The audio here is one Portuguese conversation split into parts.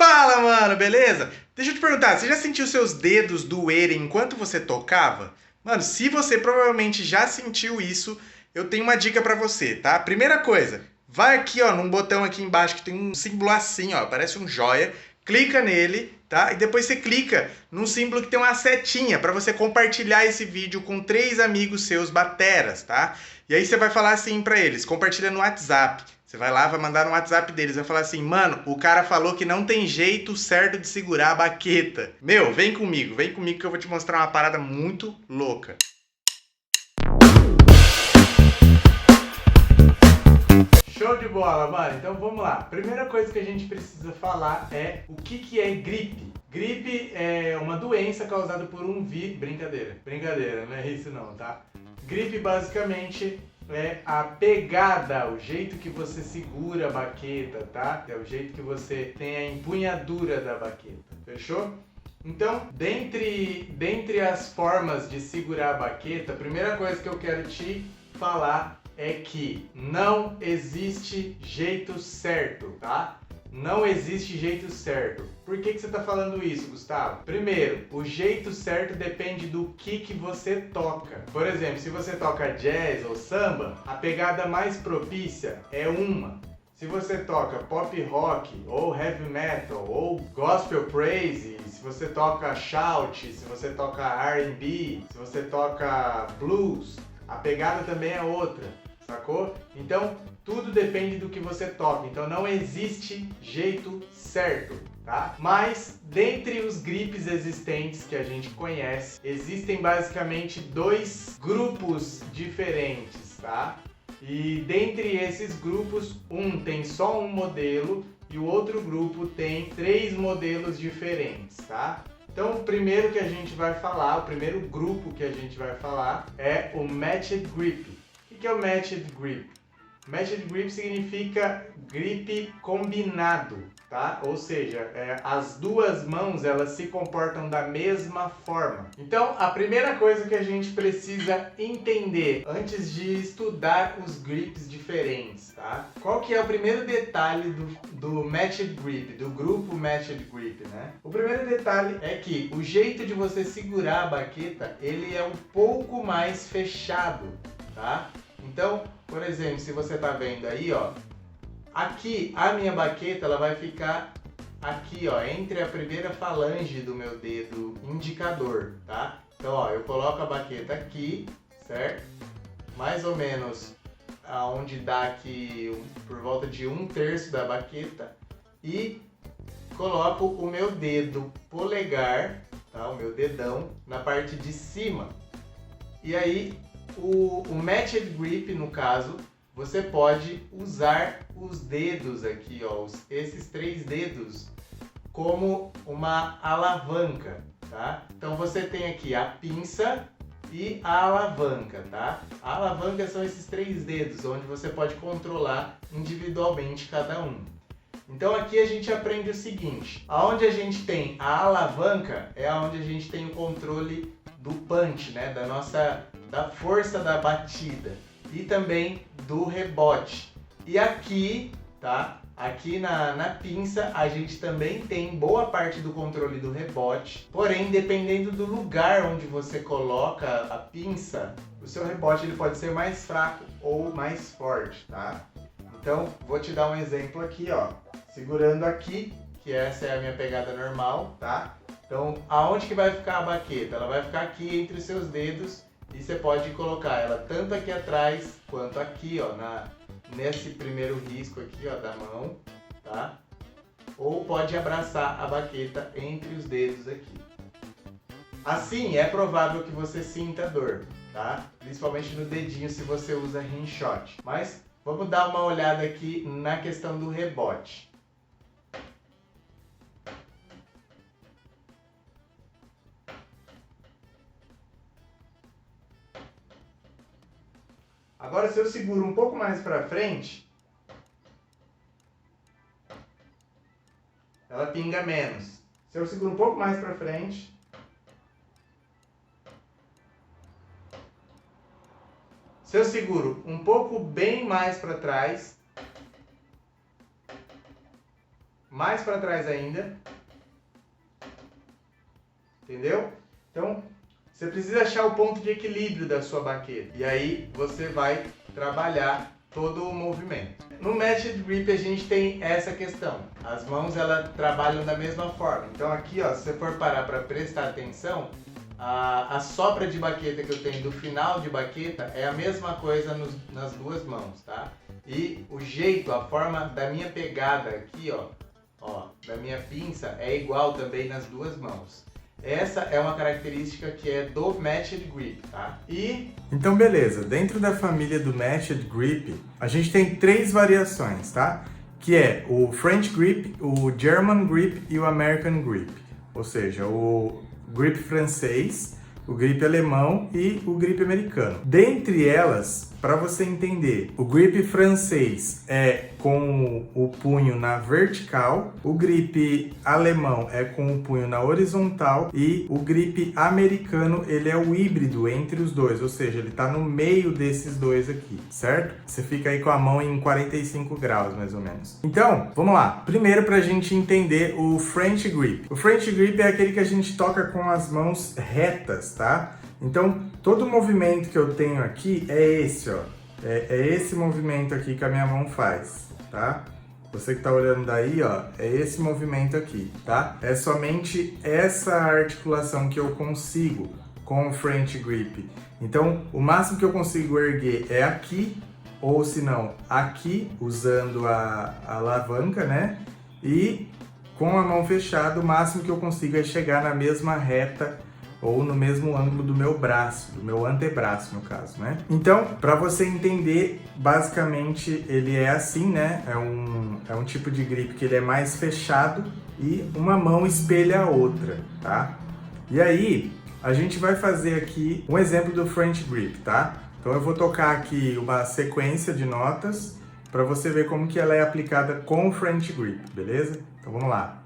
Fala, mano, beleza? Deixa eu te perguntar, você já sentiu seus dedos doerem enquanto você tocava? Mano, se você provavelmente já sentiu isso, eu tenho uma dica pra você, tá? Primeira coisa, vai aqui, ó, num botão aqui embaixo que tem um símbolo assim, ó, parece um joia, clica nele, tá? E depois você clica num símbolo que tem uma setinha pra você compartilhar esse vídeo com 3 amigos seus bateras, tá? E aí você vai falar assim pra eles, compartilha no WhatsApp. Você vai lá, vai mandar no WhatsApp deles, vai falar assim, mano, o cara falou que não tem jeito certo de segurar a baqueta. Meu, vem comigo que eu vou te mostrar uma parada muito louca. Show de bola, mano. Então vamos lá. Primeira coisa que a gente precisa falar é o que é gripe. Gripe é uma doença causada por um vírus. Brincadeira, não é isso não, tá? Gripe basicamente é a pegada, o jeito que você segura a baqueta, tá? É o jeito que você tem a empunhadura da baqueta, fechou? Então, dentre as formas de segurar a baqueta, a primeira coisa que eu quero te falar é que não existe jeito certo, tá? Não existe jeito certo. Por que você está falando isso, Gustavo? Primeiro, o jeito certo depende do que você toca. Por exemplo, se você toca jazz ou samba, a pegada mais propícia é uma. Se você toca pop rock, ou heavy metal, ou gospel praise, se você toca shout, se você toca R&B, se você toca blues, a pegada também é outra, sacou? Então, tudo depende do que você toca. Então, não existe jeito certo, tá? Mas, dentre os gripes existentes que a gente conhece, existem basicamente 2 grupos diferentes, tá? E dentre esses grupos, um tem só um modelo e o outro grupo tem 3 modelos diferentes, tá? Então, o primeiro que a gente vai falar, o primeiro grupo que a gente vai falar é o Matched Grip. O que é o Matched Grip? Matched Grip significa grip combinado, tá? Ou seja, as duas mãos elas se comportam da mesma forma. Então, a primeira coisa que a gente precisa entender antes de estudar os grips diferentes, tá? Qual que é o primeiro detalhe do Matched Grip, do grupo Matched Grip, né? O primeiro detalhe é que o jeito de você segurar a baqueta, ele é um pouco mais fechado, tá? Então, por exemplo, se você está vendo aí, ó, aqui a minha baqueta ela vai ficar aqui, ó, entre a primeira falange do meu dedo indicador, tá? Então, ó, eu coloco a baqueta aqui, certo? Mais ou menos aonde dá aqui por volta de 1/3 da baqueta e coloco o meu dedo polegar, tá? O meu dedão na parte de cima. E aí o Matched Grip, no caso, você pode usar os dedos aqui, ó, esses 3 dedos, como uma alavanca, tá? Então você tem aqui a pinça e a alavanca, tá? A alavanca são esses 3 dedos, onde você pode controlar individualmente cada um. Então aqui a gente aprende o seguinte, aonde a gente tem a alavanca é onde a gente tem o controle do punch, né? Da força da batida e também do rebote. E aqui, tá? Aqui na pinça a gente também tem boa parte do controle do rebote, porém dependendo do lugar onde você coloca a pinça, o seu rebote ele pode ser mais fraco ou mais forte, tá? Então vou te dar um exemplo aqui, ó, segurando aqui, que essa é a minha pegada normal, tá? Então aonde que vai ficar a baqueta? Ela vai ficar aqui entre os seus dedos e você pode colocar ela tanto aqui atrás quanto aqui, ó, nesse primeiro risco aqui, ó, da mão, tá? Ou pode abraçar a baqueta entre os dedos aqui. Assim, é provável que você sinta dor, tá? Principalmente no dedinho se você usa rimshot. Mas vamos dar uma olhada aqui na questão do rebote. Agora, se eu seguro um pouco mais para frente, ela pinga menos. Se eu seguro um pouco mais para frente, se eu seguro um pouco bem mais para trás, mais para trás ainda. Entendeu? Então, você precisa achar o ponto de equilíbrio da sua baqueta. E aí, você vai trabalhar todo o movimento. No Matched Grip, a gente tem essa questão. As mãos, elas trabalham da mesma forma. Então, aqui, ó, se você for parar para prestar atenção, a sopra de baqueta que eu tenho do final de baqueta é a mesma coisa nas duas mãos, tá? E o jeito, a forma da minha pegada aqui, ó, da minha pinça é igual também nas duas mãos. Essa é uma característica que é do Matched Grip, tá? Então beleza, dentro da família do Matched Grip, a gente tem 3 variações, tá? Que é o French Grip, o German Grip e o American Grip. Ou seja, o grip francês, o grip alemão e o grip americano. Dentre elas, para você entender, o grip francês é com o punho na vertical, o grip alemão é com o punho na horizontal e o grip americano, ele é o híbrido entre os dois, ou seja, ele está no meio desses dois aqui, certo? Você fica aí com a mão em 45 graus, mais ou menos. Então, vamos lá. Primeiro, para a gente entender o French Grip. O French Grip é aquele que a gente toca com as mãos retas, tá? Então, todo o movimento que eu tenho aqui é esse, ó. É esse movimento aqui que a minha mão faz, tá? Você que tá olhando daí, ó, é esse movimento aqui, tá? É somente essa articulação que eu consigo com o French Grip. Então, o máximo que eu consigo erguer é aqui, ou se não, aqui, usando a alavanca, né? E com a mão fechada, o máximo que eu consigo é chegar na mesma reta ou no mesmo ângulo do meu braço, do meu antebraço, no caso, né? Então, para você entender, basicamente ele é assim, né? É um tipo de grip que ele é mais fechado e uma mão espelha a outra, tá? E aí, a gente vai fazer aqui um exemplo do French Grip, tá? Então eu vou tocar aqui uma sequência de notas para você ver como que ela é aplicada com o French Grip, beleza? Então vamos lá.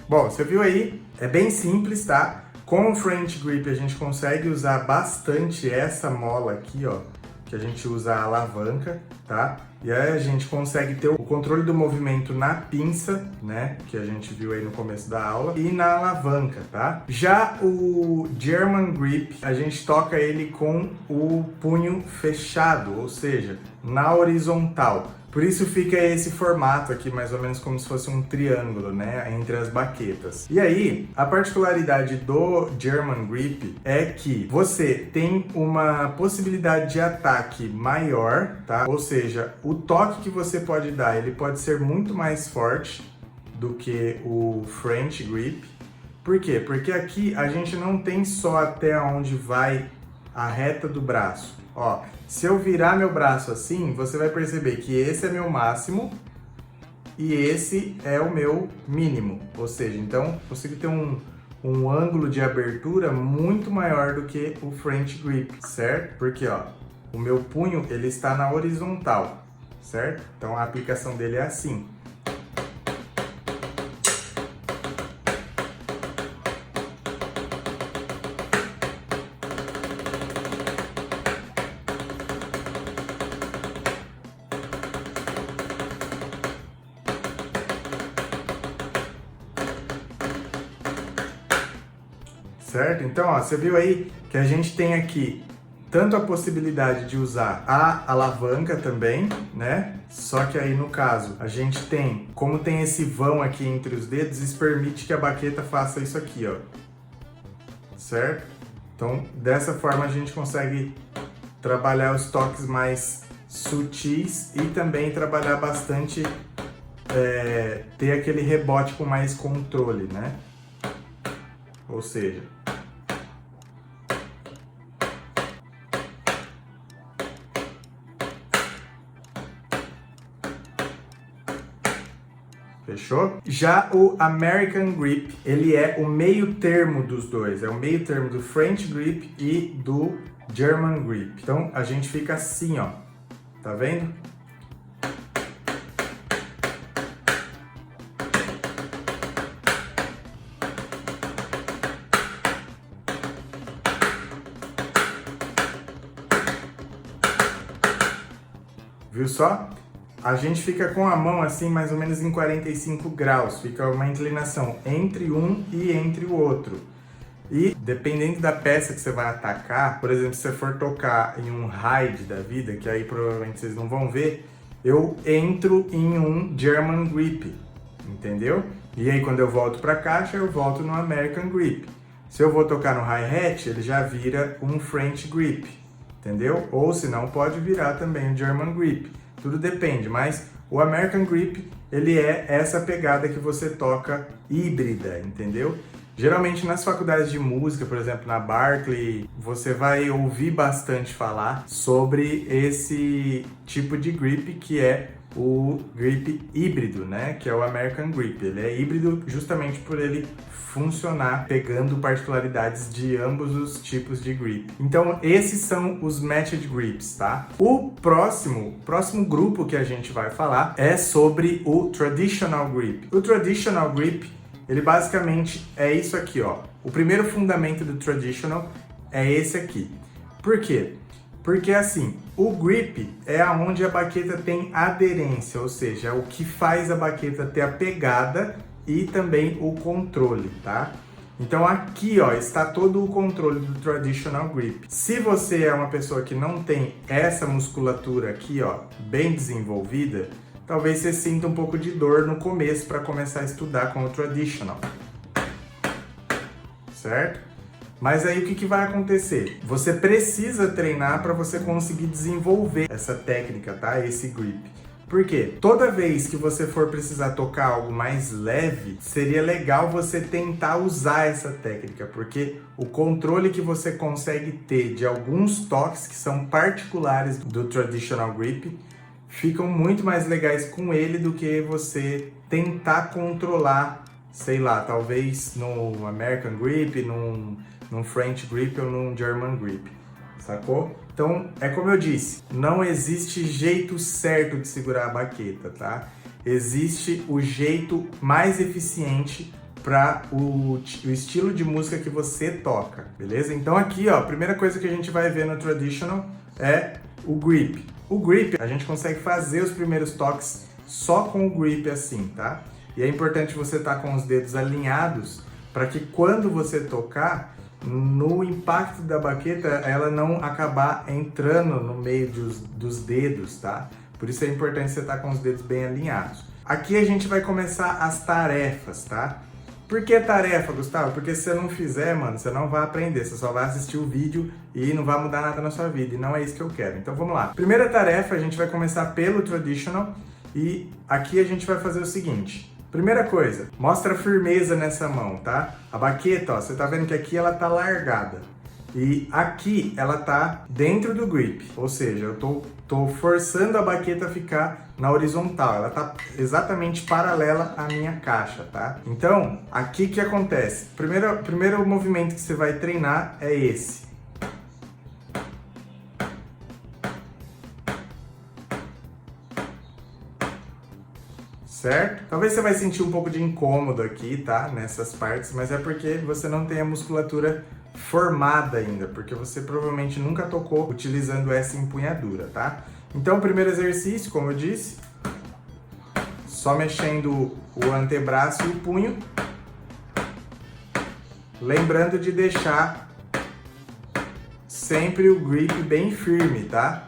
Bom, você viu aí? É bem simples, tá? Com o French Grip a gente consegue usar bastante essa mola aqui, ó, que a gente usa a alavanca, tá? E aí a gente consegue ter o controle do movimento na pinça, né, que a gente viu aí no começo da aula, e na alavanca, tá? Já o German Grip, a gente toca ele com o punho fechado, ou seja, na horizontal. Por isso fica esse formato aqui, mais ou menos como se fosse um triângulo, né, entre as baquetas. E aí, a particularidade do German Grip é que você tem uma possibilidade de ataque maior, tá? Ou seja, o toque que você pode dar, ele pode ser muito mais forte do que o French Grip. Por quê? Porque aqui a gente não tem só até onde vai a reta do braço. Ó, se eu virar meu braço assim, você vai perceber que esse é meu máximo e esse é o meu mínimo. Ou seja, então eu consigo ter um ângulo de abertura muito maior do que o French Grip, certo? Porque, ó, o meu punho, ele está na horizontal, certo? Então a aplicação dele é assim. Certo? Então, ó, você viu aí que a gente tem aqui tanto a possibilidade de usar a alavanca também, né? Só que aí no caso, a gente tem, como tem esse vão aqui entre os dedos, isso permite que a baqueta faça isso aqui, ó. Certo? Então, dessa forma a gente consegue trabalhar os toques mais sutis e também trabalhar bastante, ter aquele rebote com mais controle, né? Ou seja, fechou? Já o American Grip, ele é o meio termo dos dois, é o meio termo do French Grip e do German Grip. Então a gente fica assim, ó, tá vendo? Viu só? A gente fica com a mão assim mais ou menos em 45 graus, fica uma inclinação entre um e entre o outro. E dependendo da peça que você vai atacar, por exemplo, se você for tocar em um ride da vida, que aí provavelmente vocês não vão ver, eu entro em um German Grip, entendeu? E aí quando eu volto para a caixa, eu volto no American Grip. Se eu vou tocar no hi-hat, ele já vira um French Grip, entendeu? Ou se não, pode virar também um German Grip. Tudo depende, mas o American Grip, ele é essa pegada que você toca híbrida, entendeu? Geralmente nas faculdades de música, por exemplo, na Berklee, você vai ouvir bastante falar sobre esse tipo de grip que é o grip híbrido, né? Que é o American Grip. Ele é híbrido justamente por ele funcionar pegando particularidades de ambos os tipos de grip. Então, esses são os matched grips, tá? O próximo grupo que a gente vai falar é sobre o traditional grip. O traditional grip, ele basicamente é isso aqui, ó. O primeiro fundamento do traditional é esse aqui. Por quê? Porque assim, o grip é onde a baqueta tem aderência, ou seja, é o que faz a baqueta ter a pegada e também o controle, tá? Então aqui, ó, está todo o controle do traditional grip. Se você é uma pessoa que não tem essa musculatura aqui, ó, bem desenvolvida, talvez você sinta um pouco de dor no começo para começar a estudar com o traditional, certo? Mas aí o que vai acontecer? Você precisa treinar para você conseguir desenvolver essa técnica, tá? Esse grip. Por quê? Toda vez que você for precisar tocar algo mais leve, seria legal você tentar usar essa técnica, porque o controle que você consegue ter de alguns toques que são particulares do traditional grip ficam muito mais legais com ele do que você tentar controlar, sei lá, talvez no American Grip, num French Grip ou num German Grip, sacou? Então, é como eu disse, não existe jeito certo de segurar a baqueta, tá? Existe o jeito mais eficiente para o estilo de música que você toca, beleza? Então aqui, ó, a primeira coisa que a gente vai ver no traditional é o grip. O grip, a gente consegue fazer os primeiros toques só com o grip assim, tá? E é importante você estar com os dedos alinhados para que quando você tocar, no impacto da baqueta, ela não acabar entrando no meio dos dedos, tá? Por isso é importante você estar com os dedos bem alinhados. Aqui a gente vai começar as tarefas, tá? Por que tarefa, Gustavo? Porque se você não fizer, mano, você não vai aprender, você só vai assistir o vídeo e não vai mudar nada na sua vida, e não é isso que eu quero. Então vamos lá. Primeira tarefa, a gente vai começar pelo traditional e aqui a gente vai fazer o seguinte. Primeira coisa, mostra firmeza nessa mão, tá? A baqueta, ó, você tá vendo que aqui ela tá largada. E aqui ela tá dentro do grip, ou seja, eu tô forçando a baqueta a ficar na horizontal, ela tá exatamente paralela à minha caixa, tá? Então, aqui que acontece? Primeiro movimento que você vai treinar é esse. Certo? Talvez você vai sentir um pouco de incômodo aqui, tá? Nessas partes, mas é porque você não tem a musculatura formada ainda, porque você provavelmente nunca tocou utilizando essa empunhadura, tá? Então, o primeiro exercício, como eu disse, só mexendo o antebraço e o punho, lembrando de deixar sempre o grip bem firme, tá?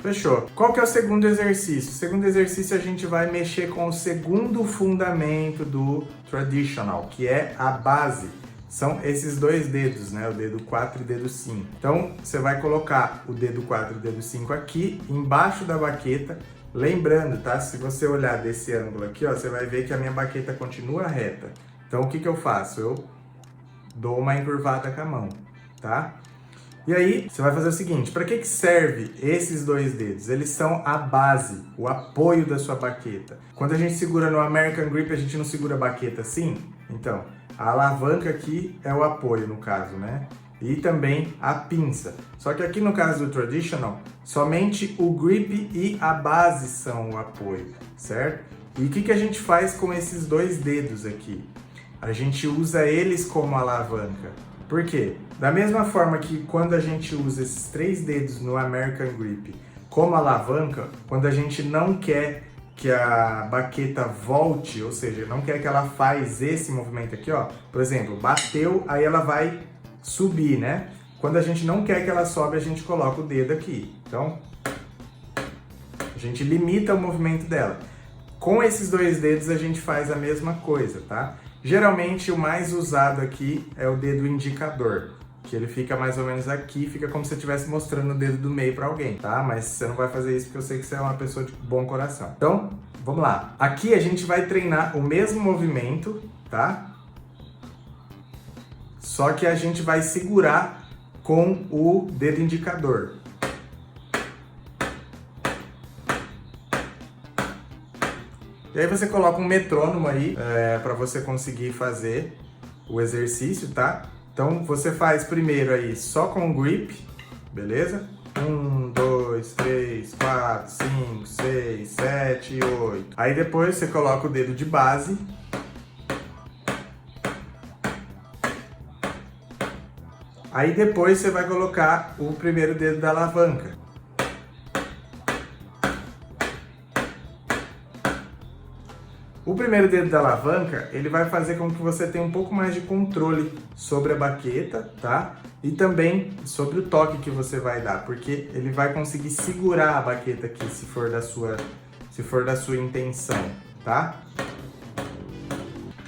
Fechou. Qual que é o segundo exercício? O segundo exercício a gente vai mexer com o segundo fundamento do traditional, que é a base. São esses dois dedos, né? O dedo 4 e o dedo 5. Então, você vai colocar o dedo 4 e o dedo 5 aqui, embaixo da baqueta. Lembrando, tá? Se você olhar desse ângulo aqui, ó, você vai ver que a minha baqueta continua reta. Então, o que que eu faço? Eu dou uma encurvada com a mão, tá? E aí, você vai fazer o seguinte, para que serve esses dois dedos? Eles são a base, o apoio da sua baqueta. Quando a gente segura no American Grip, a gente não segura a baqueta assim? Então, A alavanca aqui é o apoio, no caso, né? E também a pinça. Só que aqui no caso do Traditional, somente o grip e a base são o apoio, certo? E o que a gente faz com esses dois dedos aqui? A gente usa eles como alavanca. Por quê? Da mesma forma que quando a gente usa esses 3 dedos no American Grip como alavanca, quando a gente não quer que a baqueta volte, ou seja, não quer que ela faz esse movimento aqui, ó. Por exemplo, bateu, aí ela vai subir, né? Quando a gente não quer que ela sobe, a gente coloca o dedo aqui. Então, a gente limita o movimento dela. Com esses 2 dedos a gente faz a mesma coisa, tá? Geralmente o mais usado aqui é o dedo indicador, que ele fica mais ou menos aqui, fica como se você estivesse mostrando o dedo do meio para alguém, tá? Mas você não vai fazer isso porque eu sei que você é uma pessoa de bom coração. Então, vamos lá. Aqui a gente vai treinar o mesmo movimento, tá? Só que a gente vai segurar com o dedo indicador. E aí você coloca um metrônomo aí para você conseguir fazer o exercício, tá? Então você faz primeiro aí só com o grip, beleza? 1, 2, 3, 4, 5, 6, 7, 8. Aí depois você coloca o dedo de base. Aí depois você vai colocar o primeiro dedo da alavanca. O primeiro dedo da alavanca, ele vai fazer com que você tenha um pouco mais de controle sobre a baqueta, tá? E também sobre o toque que você vai dar, porque ele vai conseguir segurar a baqueta aqui, se for da sua intenção, tá?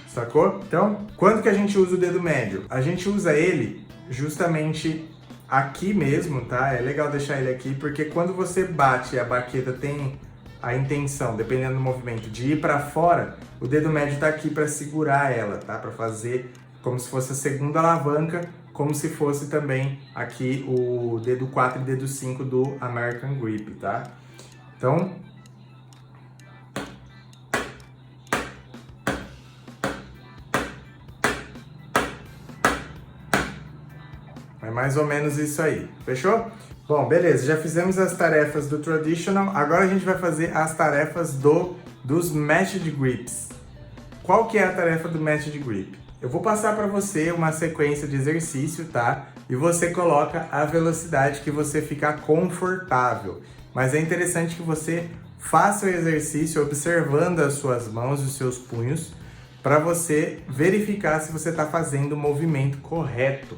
Sacou? Então, quando que a gente usa o dedo médio? A gente usa ele justamente aqui mesmo, tá? É legal deixar ele aqui, porque quando você bate e a baqueta tem a intenção, dependendo do movimento, de ir para fora, o dedo médio tá aqui para segurar ela, tá? Para fazer como se fosse a segunda alavanca, como se fosse também aqui o dedo 4 e dedo 5 do American Grip, tá? Então, é mais ou menos isso aí, fechou? Bom, beleza, já fizemos as tarefas do Traditional, agora a gente vai fazer as tarefas dos Matched Grips. Qual que é a tarefa do Matched Grip? Eu vou passar para você uma sequência de exercício, tá? E você coloca a velocidade que você ficar confortável. Mas é interessante que você faça o exercício observando as suas mãos e os seus punhos para você verificar se você está fazendo o movimento correto.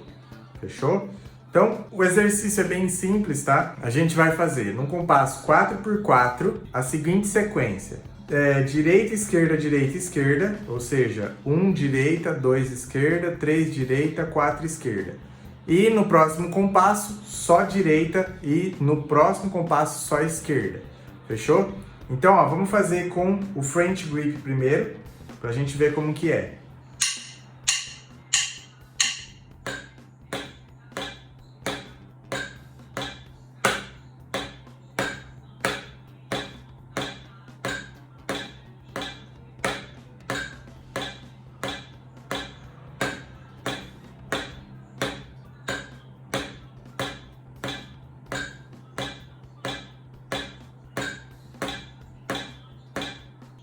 Fechou? Então, o exercício é bem simples, tá? A gente vai fazer num compasso 4x4 a seguinte sequência. Direita, esquerda, ou seja, 1 direita, 2 esquerda, 3 direita, 4 esquerda. E no próximo compasso, só direita e no próximo compasso, só esquerda. Fechou? Então, ó, vamos fazer com o French Grip primeiro, pra gente ver como que é.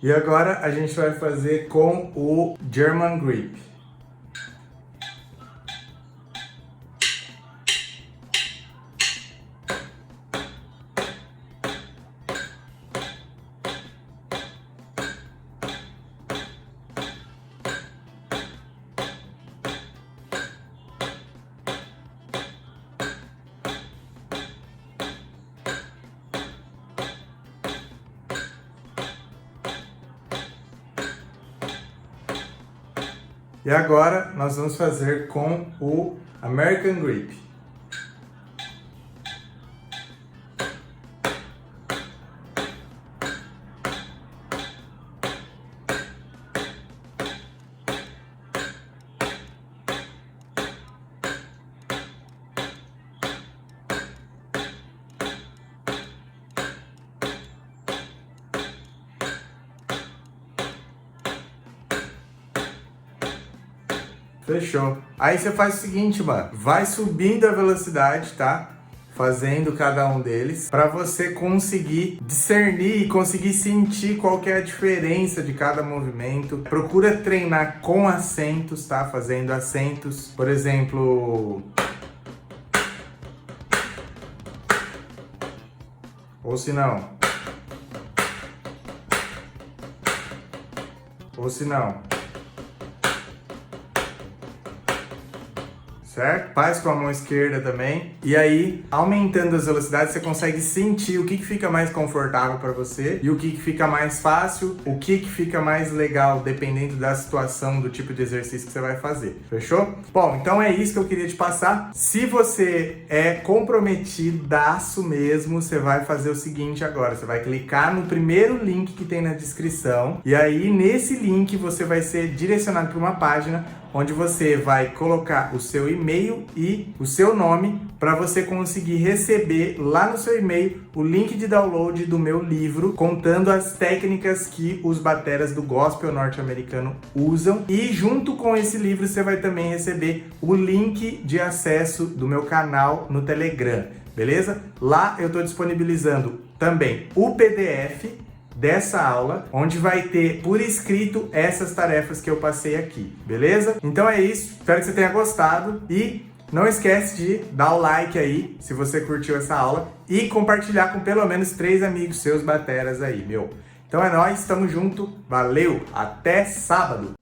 E agora a gente vai fazer com o German Grip. E agora nós vamos fazer com o American Grip. Fechou. Aí você faz o seguinte, mano. Vai subindo a velocidade, tá? Fazendo cada um deles, para você conseguir discernir e conseguir sentir qual que é a diferença de cada movimento. Procura treinar com acentos, tá? Fazendo acentos. Por exemplo... Ou se não... Ou se não... Certo? Faz com a mão esquerda também. E aí, aumentando as velocidades, você consegue sentir o que fica mais confortável para você e o que fica mais fácil, o que fica mais legal, dependendo da situação, do tipo de exercício que você vai fazer. Fechou? Bom, então é isso que eu queria te passar. Se você é comprometidaço mesmo, você vai fazer o seguinte agora. Você vai clicar no primeiro link que tem na descrição. E aí, nesse link, você vai ser direcionado para uma página onde você vai colocar o seu e-mail e o seu nome para você conseguir receber lá no seu e-mail o link de download do meu livro contando as técnicas que os bateras do gospel norte-americano usam. E junto com esse livro você vai também receber o link de acesso do meu canal no Telegram, beleza? Lá eu estou disponibilizando também o PDF dessa aula, onde vai ter por escrito essas tarefas que eu passei aqui, beleza? Então é isso, espero que você tenha gostado e não esquece de dar o like aí, se você curtiu essa aula, e compartilhar com pelo menos 3 amigos seus bateras aí, meu. Então é nóis, tamo junto, valeu, até sábado!